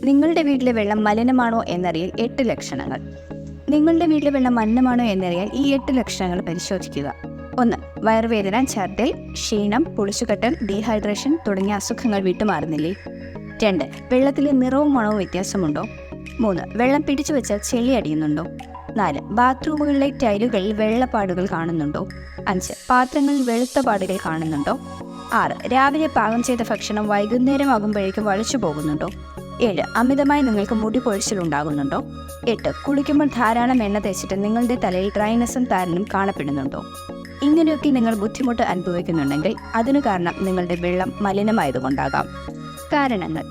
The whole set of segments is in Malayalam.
നിങ്ങളുടെ വീട്ടിലെ വെള്ളം മലിനമാണോ എന്നറിയാൻ 8 ലക്ഷണങ്ങൾ. നിങ്ങളുടെ വീട്ടിലെ വെള്ളം മലിനമാണോ എന്നറിയാൻ ഈ 8 ലക്ഷണങ്ങൾ പരിശോധിക്കുക. 1. വയറുവേദന, ഛർദ്ദൽ, ക്ഷീണം, പൊളിച്ചുകെട്ടൽ, ഡീഹൈഡ്രേഷൻ തുടങ്ങിയ അസുഖങ്ങൾ വിട്ടുമാറുന്നില്ലേ? 2. വെള്ളത്തിലെ നിറവും മണവും വ്യത്യാസമുണ്ടോ? 3. വെള്ളം പിടിച്ചു വെച്ചാൽ ചെളി അടിയുന്നുണ്ടോ? 4. ബാത്റൂമുകളിലെ ടൈലുകളിൽ വെള്ളപ്പാടുകൾ കാണുന്നുണ്ടോ? 5. പാത്രങ്ങളിൽ വെളുത്ത പാടുകൾ കാണുന്നുണ്ടോ? 6. രാവിലെ പാകം ചെയ്ത ഭക്ഷണം വൈകുന്നേരമാകുമ്പോഴേക്കും വളിച്ചു പോകുന്നുണ്ടോ? 7. അമിതമായി നിങ്ങൾക്ക് മുടി പൊഴിച്ചിലുണ്ടാകുന്നുണ്ടോ? 8. കുളിക്കുമ്പോൾ ധാരാളം എണ്ണ തേച്ചിട്ട് നിങ്ങളുടെ തലയിൽ ഡ്രൈനെസ്സും താരനും കാണപ്പെടുന്നുണ്ടോ? ഇങ്ങനെയൊക്കെ നിങ്ങൾ ബുദ്ധിമുട്ട് അനുഭവിക്കുന്നുണ്ടെങ്കിൽ അതിനു കാരണം നിങ്ങളുടെ വെള്ളം മലിനമായതുകൊണ്ടാകാം. കാരണങ്ങൾ: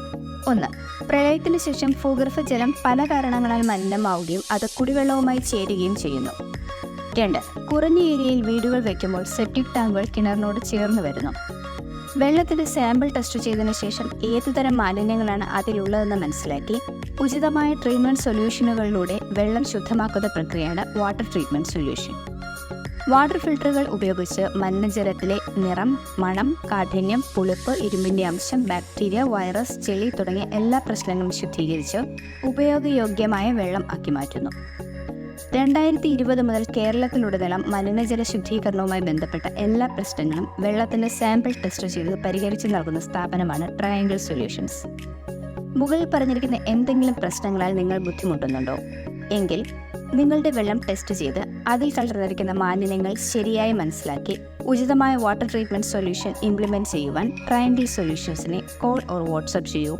1. പ്രളയത്തിന് ശേഷം ഭൂഗർഭജലം പല കാരണങ്ങളാൽ മലിനമാവുകയും അത് കുടിവെള്ളവുമായി ചേരുകയും ചെയ്യുന്നു. 2. കുറഞ്ഞ ഏരിയയിൽ വീടുകൾ വയ്ക്കുമ്പോൾ സെപ്റ്റിക് ടാങ്കുകൾ കിണറിനോട് ചേർന്ന് വരുന്നു. വെള്ളത്തിന്റെ സാമ്പിൾ ടെസ്റ്റ് ചെയ്തതിനു ശേഷം ഏതുതരം മാലിന്യങ്ങളാണ് അതിലുള്ളതെന്ന് മനസ്സിലാക്കി ഉചിതമായ ട്രീറ്റ്മെൻറ്റ് സൊല്യൂഷനുകളിലൂടെ വെള്ളം ശുദ്ധമാക്കുന്ന പ്രക്രിയയാണ് വാട്ടർ ട്രീറ്റ്മെൻറ്റ് സൊല്യൂഷൻ. വാട്ടർ ഫിൽട്ടറുകൾ ഉപയോഗിച്ച് മലിനജലത്തിലെ നിറം, മണം, കാഠിന്യം, പുളിപ്പ്, ഇരുമ്പിൻ്റെ അംശം, ബാക്ടീരിയ, വൈറസ്, ചെളി തുടങ്ങിയ എല്ലാ പ്രശ്നങ്ങളും ശുദ്ധീകരിച്ച് ഉപയോഗയോഗ്യമായ വെള്ളം ആക്കി മാറ്റുന്നു. 2020 മുതൽ കേരളത്തിലുടനീളം മലിനജല ശുദ്ധീകരണവുമായി ബന്ധപ്പെട്ട എല്ലാ പ്രശ്നങ്ങളും വെള്ളത്തിൻ്റെ സാമ്പിൾ ടെസ്റ്റ് ചെയ്ത് പരിഹരിച്ചു നൽകുന്ന സ്ഥാപനമാണ് ട്രയാങ്കിൾ സൊല്യൂഷൻസ്. മുകളിൽ പറഞ്ഞിരിക്കുന്ന എന്തെങ്കിലും പ്രശ്നങ്ങളാൽ നിങ്ങൾ ബുദ്ധിമുട്ടുന്നുണ്ടോ? എങ്കിൽ നിങ്ങളുടെ വെള്ളം ടെസ്റ്റ് ചെയ്ത് അതിൽ കലർന്നിരിക്കുന്ന മാലിന്യങ്ങൾ ശരിയായി മനസ്സിലാക്കി ഉചിതമായ വാട്ടർ ട്രീറ്റ്മെൻറ്റ് സൊല്യൂഷൻ ഇംപ്ലിമെൻറ്റ് ചെയ്യുവാൻ ട്രയാങ്കിൾ സൊല്യൂഷൻസിനെ കോൾ ഓർ വാട്സ്ആപ്പ് ചെയ്യൂ